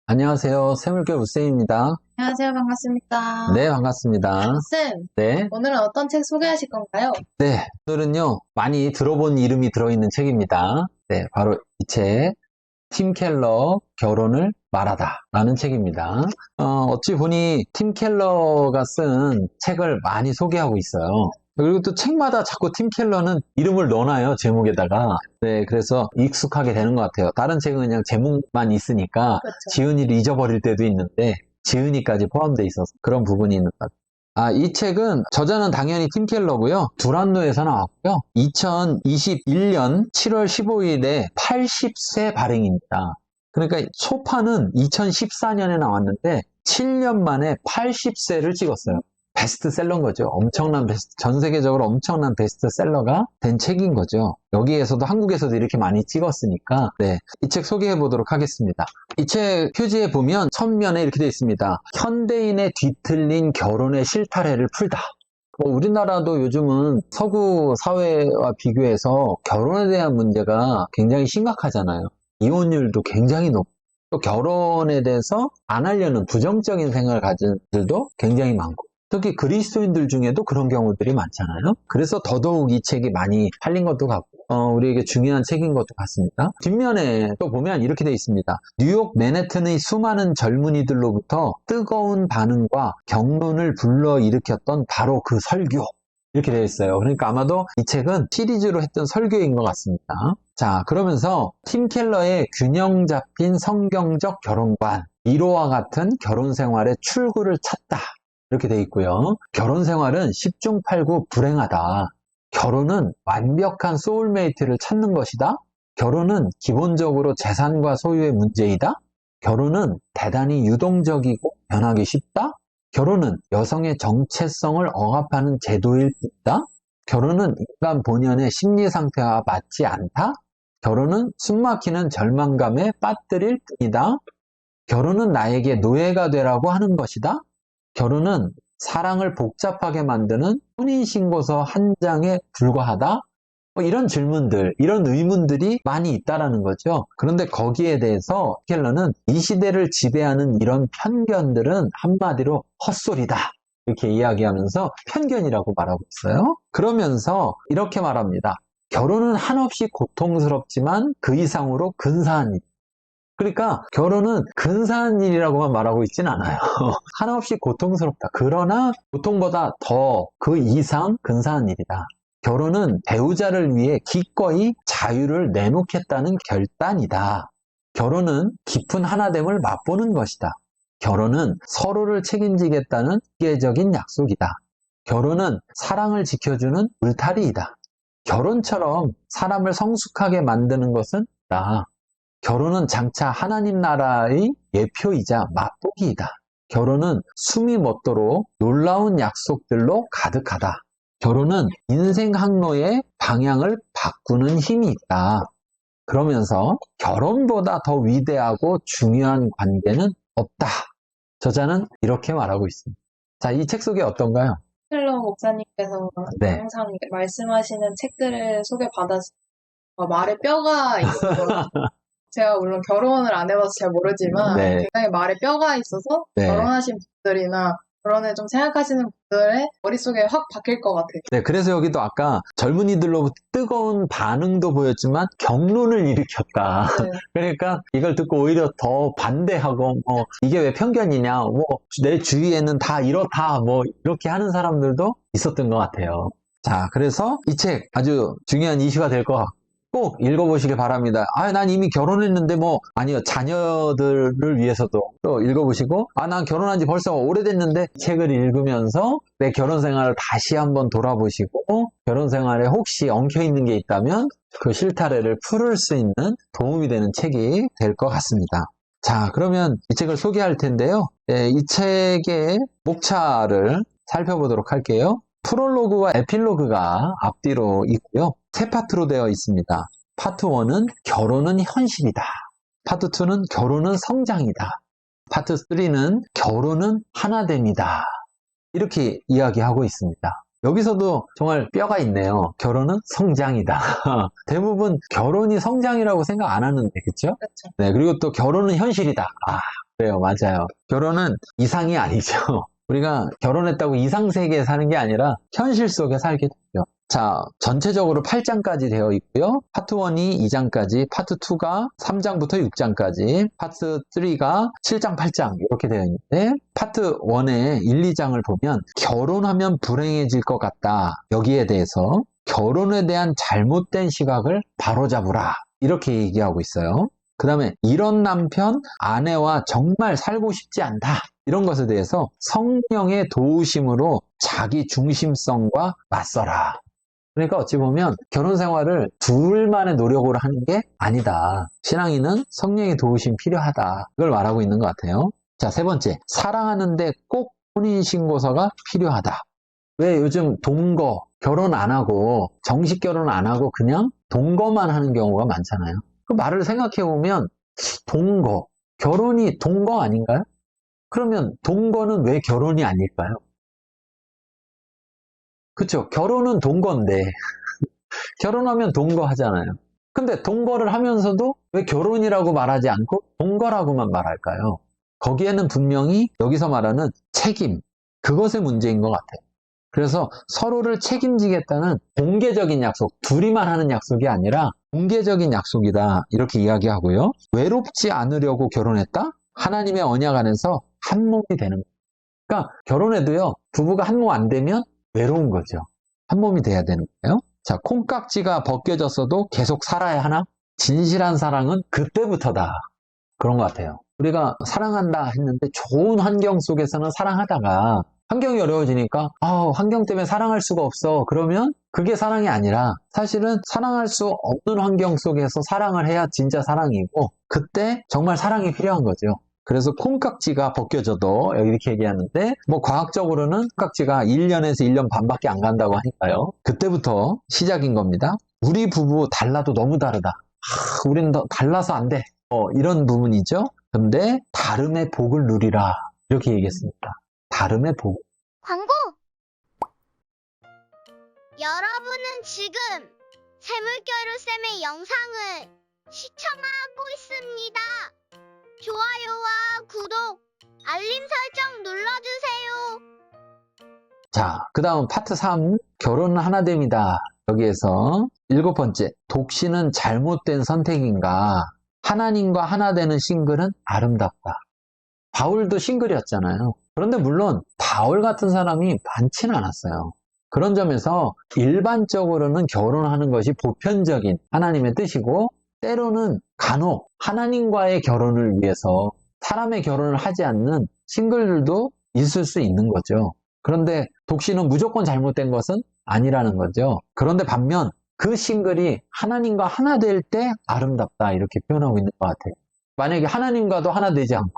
안녕하세요. 샘물결 우쌤입니다. 안녕하세요. 반갑습니다. 네, 반갑습니다. 쌤, 네. 오늘은 어떤 책 소개하실 건가요? 네. 오늘은요, 많이 들어본 이름이 들어있는 책입니다. 네, 바로 이 책, 팀 켈러, 결혼을 말하다 라는 책입니다. 어찌 보니 팀 켈러가 쓴 책을 많이 소개하고 있어요. 그리고 또 책마다 자꾸 팀 켈러는 이름을 넣어놔요, 제목에다가. 네, 그래서 익숙하게 되는 것 같아요. 다른 책은 그냥 제목만 있으니까 그렇죠. 지은이를 잊어버릴 때도 있는데, 지은이까지 포함되어 있어서 그런 부분이 있는 것 같아요. 이 책은 저자는 당연히 팀 켈러고요. 두란노에서 나왔고요. 2021년 7월 15일에 80세 발행입니다. 그러니까 초판은 2014년에 나왔는데 7년 만에 80세를 찍었어요. 베스트셀러인 거죠. 엄청난 전 세계적으로 엄청난 베스트셀러가 된 책인 거죠. 여기에서도 한국에서도 이렇게 많이 찍었으니까 네, 이 책 소개해 보도록 하겠습니다. 이 책 표지에 보면 첫면에 이렇게 되어 있습니다. 현대인의 뒤틀린 결혼의 실타래를 풀다. 우리나라도 요즘은 서구 사회와 비교해서 결혼에 대한 문제가 굉장히 심각하잖아요. 이혼율도 굉장히 높고 또 결혼에 대해서 안 하려는 부정적인 생각을 가진 분들도 굉장히 많고 특히 그리스도인들 중에도 그런 경우들이 많잖아요. 그래서 더더욱 이 책이 많이 팔린 것도 같고 우리에게 중요한 책인 것도 같습니다. 뒷면에 또 보면 이렇게 되어 있습니다. 뉴욕 맨해튼의 수많은 젊은이들로부터 뜨거운 반응과 경륜을 불러일으켰던 바로 그 설교. 이렇게 되어 있어요. 그러니까 아마도 이 책은 시리즈로 했던 설교인 것 같습니다. 자, 그러면서 팀 켈러의 균형 잡힌 성경적 결혼관, 이로와 같은 결혼 생활의 출구를 찾다. 이렇게 돼 있고요. 결혼 생활은 10중 8구 불행하다. 결혼은 완벽한 소울메이트를 찾는 것이다. 결혼은 기본적으로 재산과 소유의 문제이다. 결혼은 대단히 유동적이고 변하기 쉽다. 결혼은 여성의 정체성을 억압하는 제도일 뿐이다. 결혼은 인간 본연의 심리 상태와 맞지 않다. 결혼은 숨막히는 절망감에 빠뜨릴 뿐이다. 결혼은 나에게 노예가 되라고 하는 것이다. 결혼은 사랑을 복잡하게 만드는 혼인신고서 한 장에 불과하다? 이런 질문들, 이런 의문들이 많이 있다라는 거죠. 그런데 거기에 대해서 켈러는 이 시대를 지배하는 이런 편견들은 한마디로 헛소리다. 이렇게 이야기하면서 편견이라고 말하고 있어요. 그러면서 이렇게 말합니다. 결혼은 한없이 고통스럽지만 그 이상으로 근사한 일. 그러니까 결혼은 근사한 일이라고만 말하고 있진 않아요. 한없이 고통스럽다. 그러나 고통보다 더 그 이상 근사한 일이다. 결혼은 배우자를 위해 기꺼이 자유를 내놓겠다는 결단이다. 결혼은 깊은 하나됨을 맛보는 것이다. 결혼은 서로를 책임지겠다는 기계적인 약속이다. 결혼은 사랑을 지켜주는 울타리이다. 결혼처럼 사람을 성숙하게 만드는 것은 없다. 결혼은 장차 하나님 나라의 예표이자 맛보기이다. 결혼은 숨이 멎도록 놀라운 약속들로 가득하다. 결혼은 인생 항로의 방향을 바꾸는 힘이 있다. 그러면서 결혼보다 더 위대하고 중요한 관계는 없다. 저자는 이렇게 말하고 있습니다. 자, 이 책 속에 어떤가요? 켈러 목사님께서 네. 항상 말씀하시는 책들을 소개받아서 말에 뼈가 있어요. 제가 물론 결혼을 안 해봐서 잘 모르지만 네. 굉장히 말에 뼈가 있어서 네. 결혼하신 분들이나 결혼을 좀 생각하시는 분들의 머릿속에 확 박힐 것 같아요. 네, 그래서 여기도 아까 젊은이들로부터 뜨거운 반응도 보였지만 경륜을 일으켰다. 네. 그러니까 이걸 듣고 오히려 더 반대하고 이게 왜 편견이냐, 내 주위에는 다 이렇다, 이렇게 하는 사람들도 있었던 것 같아요. 자, 그래서 이 책 아주 중요한 이슈가 될 것 같고 꼭 읽어보시길 바랍니다. 난 이미 결혼했는데 아니요, 자녀들을 위해서도 또 읽어보시고 난 결혼한 지 벌써 오래됐는데 책을 읽으면서 내 결혼 생활을 다시 한번 돌아보시고 결혼 생활에 혹시 엉켜있는 게 있다면 그 실타래를 풀을 수 있는 도움이 되는 책이 될 것 같습니다. 자, 그러면 이 책을 소개할 텐데요. 이 책의 목차를 살펴보도록 할게요. 프롤로그와 에필로그가 앞뒤로 있고요. 세 파트로 되어 있습니다. 파트 1은 결혼은 현실이다. 파트 2는 결혼은 성장이다. 파트 3는 결혼은 하나됨이다. 이렇게 이야기하고 있습니다. 여기서도 정말 뼈가 있네요. 결혼은 성장이다. 대부분 결혼이 성장이라고 생각 안 하는데, 그쵸? 그렇죠. 네, 그리고 또 결혼은 현실이다. 아, 그래요. 맞아요. 결혼은 이상이 아니죠. 우리가 결혼했다고 이상세계에 사는 게 아니라 현실 속에 살게 되죠. 자, 전체적으로 8장까지 되어 있고요. 파트 1이 2장까지, 파트 2가 3장부터 6장까지, 파트 3가 7장, 8장 이렇게 되어 있는데 파트 1의 1, 2장을 보면 결혼하면 불행해질 것 같다. 여기에 대해서 결혼에 대한 잘못된 시각을 바로잡으라. 이렇게 얘기하고 있어요. 그 다음에 이런 남편, 아내와 정말 살고 싶지 않다. 이런 것에 대해서 성령의 도우심으로 자기 중심성과 맞서라. 그러니까 어찌 보면 결혼 생활을 둘만의 노력으로 하는 게 아니다. 신앙인은 성령의 도우심 필요하다. 이걸 말하고 있는 것 같아요. 자, 세 번째. 사랑하는데 꼭 혼인신고서가 필요하다. 왜 요즘 동거, 결혼 안 하고 정식 결혼 안 하고 그냥 동거만 하는 경우가 많잖아요. 그 말을 생각해 보면 동거, 결혼이 동거 아닌가요? 그러면 동거는 왜 결혼이 아닐까요? 그쵸? 결혼은 동거인데 결혼하면 동거 하잖아요. 근데 동거를 하면서도 왜 결혼이라고 말하지 않고 동거라고만 말할까요? 거기에는 분명히 여기서 말하는 책임, 그것의 문제인 것 같아요. 그래서 서로를 책임지겠다는 공개적인 약속, 둘이만 하는 약속이 아니라 공개적인 약속이다. 이렇게 이야기하고요. 외롭지 않으려고 결혼했다? 하나님의 언약 안에서 한 몸이 되는 거예요. 그러니까 결혼해도요, 부부가 한 몸 안 되면 외로운 거죠. 한 몸이 돼야 되는 거예요. 자, 콩깍지가 벗겨졌어도 계속 살아야 하나? 진실한 사랑은 그때부터다. 그런 것 같아요. 우리가 사랑한다 했는데 좋은 환경 속에서는 사랑하다가 환경이 어려워지니까 환경 때문에 사랑할 수가 없어. 그러면 그게 사랑이 아니라 사실은 사랑할 수 없는 환경 속에서 사랑을 해야 진짜 사랑이고 그때 정말 사랑이 필요한 거죠. 그래서 콩깍지가 벗겨져도 이렇게 얘기하는데 뭐 과학적으로는 콩깍지가 1년에서 1년 반밖에 안 간다고 하니까요. 그때부터 시작인 겁니다. 우리 부부 달라도 너무 다르다. 우리는 달라서 안 돼. 이런 부분이죠. 근데 다름의 복을 누리라. 이렇게 얘기했습니다. 다름의 복. 광고! 여러분은 지금 세물결우쌤의 영상을 시청하고 있습니다. 좋아요와 구독, 알림 설정 눌러주세요. 자, 그 다음 파트 3, 결혼은 하나됨이다. 여기에서 7번째, 독신은 잘못된 선택인가? 하나님과 하나 되는 싱글은 아름답다. 바울도 싱글이었잖아요. 그런데 물론 바울 같은 사람이 많지는 않았어요. 그런 점에서 일반적으로는 결혼하는 것이 보편적인 하나님의 뜻이고 때로는 간혹 하나님과의 결혼을 위해서 사람의 결혼을 하지 않는 싱글들도 있을 수 있는 거죠. 그런데 독신은 무조건 잘못된 것은 아니라는 거죠. 그런데 반면 그 싱글이 하나님과 하나 될 때 아름답다 이렇게 표현하고 있는 것 같아요. 만약에 하나님과도 하나 되지 않고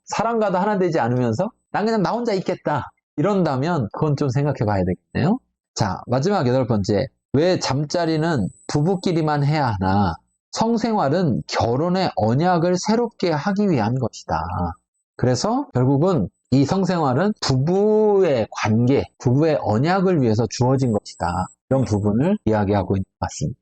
사람과도 하나 되지 않으면서 난 그냥 나 혼자 있겠다 이런다면 그건 좀 생각해 봐야 되겠네요. 자, 마지막 8번째. 왜 잠자리는 부부끼리만 해야 하나? 성생활은 결혼의 언약을 새롭게 하기 위한 것이다. 그래서 결국은 이 성생활은 부부의 관계, 부부의 언약을 위해서 주어진 것이다. 이런 부분을 이야기하고 있는 것 같습니다.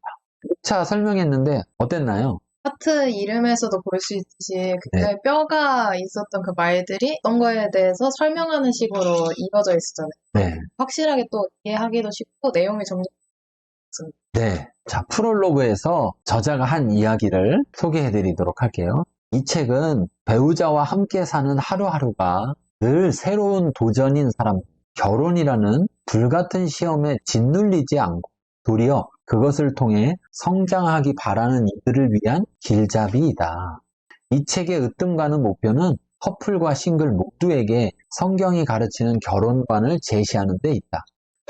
1차 설명했는데 어땠나요? 파트 이름에서도 볼 수 있듯이 그때 네. 뼈가 있었던 그 말들이 어떤 거에 대해서 설명하는 식으로 이어져 있었잖아요. 네. 확실하게 또 이해하기도 쉽고 내용이 점점 네. 자, 프롤로그에서 저자가 한 이야기를 소개해 드리도록 할게요. 이 책은 배우자와 함께 사는 하루하루가 늘 새로운 도전인 사람, 결혼이라는 불같은 시험에 짓눌리지 않고 도리어 그것을 통해 성장하기 바라는 이들을 위한 길잡이이다. 이 책의 으뜸가는 목표는 커플과 싱글 모두에게 성경이 가르치는 결혼관을 제시하는 데 있다.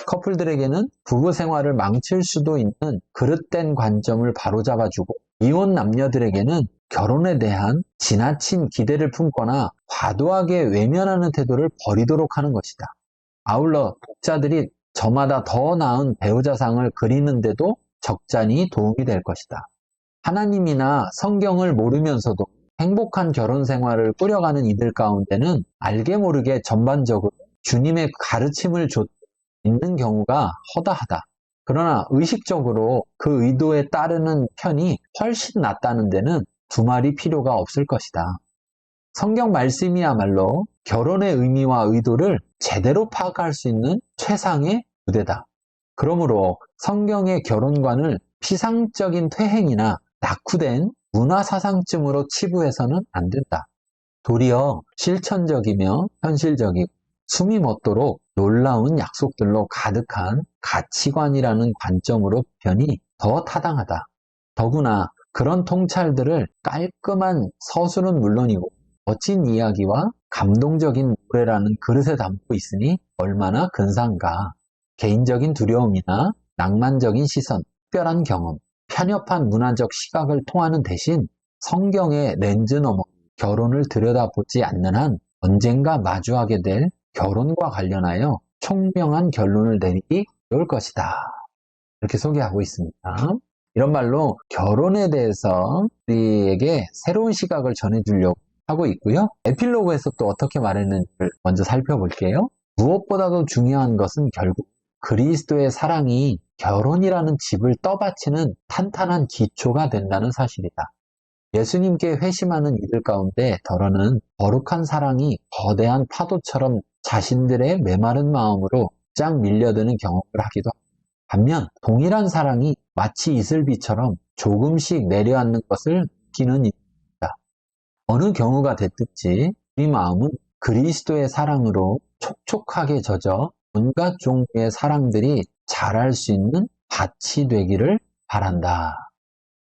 커플들에게는 부부 생활을 망칠 수도 있는 그릇된 관점을 바로잡아주고 이혼 남녀들에게는 결혼에 대한 지나친 기대를 품거나 과도하게 외면하는 태도를 버리도록 하는 것이다. 아울러 독자들이 저마다 더 나은 배우자상을 그리는데도 적잖이 도움이 될 것이다. 하나님이나 성경을 모르면서도 행복한 결혼 생활을 꾸려가는 이들 가운데는 알게 모르게 전반적으로 주님의 가르침을 줬던 있는 경우가 허다하다. 그러나 의식적으로 그 의도에 따르는 편이 훨씬 낫다는 데는 두말이 필요가 없을 것이다. 성경 말씀이야말로 결혼의 의미와 의도를 제대로 파악할 수 있는 최상의 무대다. 그러므로 성경의 결혼관을 피상적인 퇴행이나 낙후된 문화사상쯤으로 치부해서는 안 된다. 도리어 실천적이며 현실적이고 숨이 멎도록 놀라운 약속들로 가득한 가치관이라는 관점으로 표현이 더 타당하다. 더구나 그런 통찰들을 깔끔한 서술은 물론이고 멋진 이야기와 감동적인 노래라는 그릇에 담고 있으니 얼마나 근사한가. 개인적인 두려움이나 낭만적인 시선, 특별한 경험, 편협한 문화적 시각을 통하는 대신 성경의 렌즈 너머 결혼을 들여다보지 않는 한 언젠가 마주하게 될 결혼과 관련하여 총명한 결론을 내리기 어려울 것이다. 이렇게 소개하고 있습니다. 이런 말로 결혼에 대해서 우리에게 새로운 시각을 전해주려고 하고 있고요. 에필로그에서 또 어떻게 말했는지를 먼저 살펴볼게요. 무엇보다도 중요한 것은 결국 그리스도의 사랑이 결혼이라는 집을 떠받치는 탄탄한 기초가 된다는 사실이다. 예수님께 회심하는 이들 가운데 더러는 거룩한 사랑이 거대한 파도처럼 자신들의 메마른 마음으로 쫙 밀려드는 경험을 하기도 합니다. 반면 동일한 사랑이 마치 이슬비처럼 조금씩 내려앉는 것을 느끼는 일입니다. 어느 경우가 됐든지 우리 마음은 그리스도의 사랑으로 촉촉하게 젖어 온갖 종류의 사랑들이 자랄 수 있는 밭이 되기를 바란다.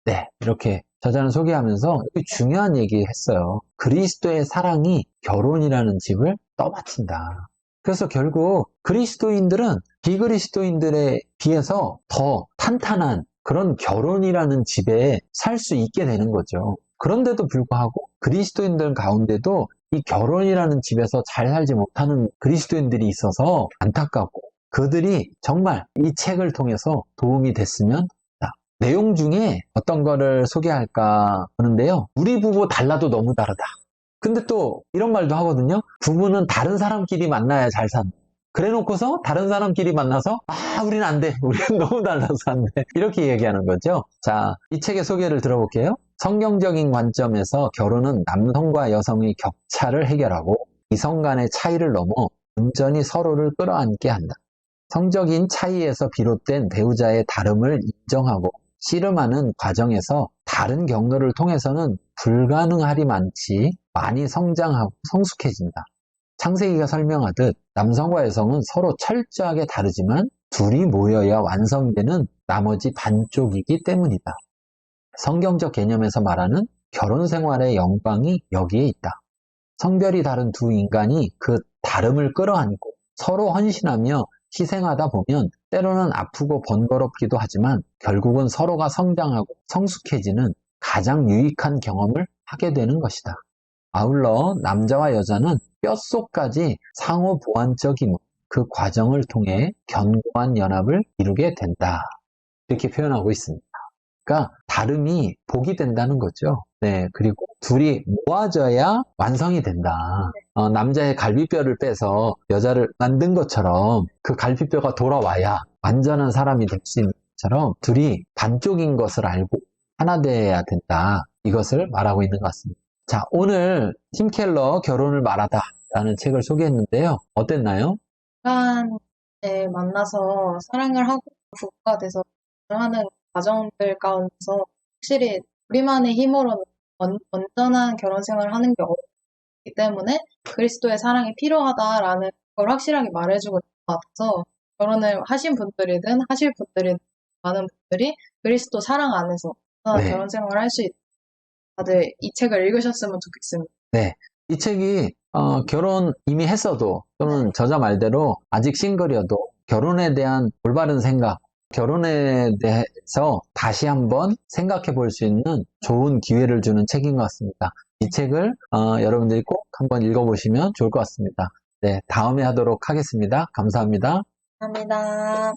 네, 이렇게 저자는 소개하면서 중요한 얘기 했어요. 그리스도의 사랑이 결혼이라는 집을 떠받친다. 그래서 결국 그리스도인들은 비그리스도인들에 비해서 더 탄탄한 그런 결혼이라는 집에 살 수 있게 되는 거죠. 그런데도 불구하고 그리스도인들 가운데도 이 결혼이라는 집에서 잘 살지 못하는 그리스도인들이 있어서 안타깝고 그들이 정말 이 책을 통해서 도움이 됐으면 합니다. 내용 중에 어떤 거를 소개할까 하는데요. 우리 부부 달라도 너무 다르다. 근데 또 이런 말도 하거든요. 부부는 다른 사람끼리 만나야 잘 산다. 그래 놓고서 다른 사람끼리 만나서 우리는 안 돼. 우리는 너무 달라서 안 돼. 이렇게 얘기하는 거죠. 자, 이 책의 소개를 들어볼게요. 성경적인 관점에서 결혼은 남성과 여성의 격차를 해결하고 이성 간의 차이를 넘어 온전히 서로를 끌어안게 한다. 성적인 차이에서 비롯된 배우자의 다름을 인정하고 씨름하는 과정에서 다른 경로를 통해서는 불가능하리만치 많이 성장하고 성숙해진다. 창세기가 설명하듯 남성과 여성은 서로 철저하게 다르지만 둘이 모여야 완성되는 나머지 반쪽이기 때문이다. 성경적 개념에서 말하는 결혼 생활의 영광이 여기에 있다. 성별이 다른 두 인간이 그 다름을 끌어안고 서로 헌신하며 희생하다 보면 때로는 아프고 번거롭기도 하지만 결국은 서로가 성장하고 성숙해지는 가장 유익한 경험을 하게 되는 것이다. 아울러 남자와 여자는 뼛속까지 상호 보완적인 그 과정을 통해 견고한 연합을 이루게 된다. 이렇게 표현하고 있습니다. 그러니까 다름이 복이 된다는 거죠. 네, 그리고 둘이 모아져야 완성이 된다. 남자의 갈비뼈를 빼서 여자를 만든 것처럼 그 갈비뼈가 돌아와야 완전한 사람이 될 수 있는 것처럼 둘이 반쪽인 것을 알고 하나 되어야 된다. 이것을 말하고 있는 것 같습니다. 자, 오늘 팀 켈러 결혼을 말하다 라는 책을 소개했는데요. 어땠나요? 인간에 만나서 사랑을 하고 부부가 돼서 하는 과정들 가운데서 확실히 우리만의 힘으로는 온전한 결혼 생활을 하는 게 어렵기 때문에 그리스도의 사랑이 필요하다라는 걸 확실하게 말해주고 있는 것 같아서 결혼을 하신 분들이든 하실 분들이든 많은 분들이 그리스도 사랑 안에서 네. 결혼 생활을 할 수 있다. 다들 이 책을 읽으셨으면 좋겠습니다. 네. 이 책이 결혼 이미 했어도 또는 저자 말대로 아직 싱글이어도 결혼에 대한 올바른 생각, 결혼에 대해서 다시 한번 생각해 볼 수 있는 좋은 기회를 주는 책인 것 같습니다. 이 책을 여러분들이 꼭 한번 읽어보시면 좋을 것 같습니다. 네, 다음에 하도록 하겠습니다. 감사합니다. 감사합니다.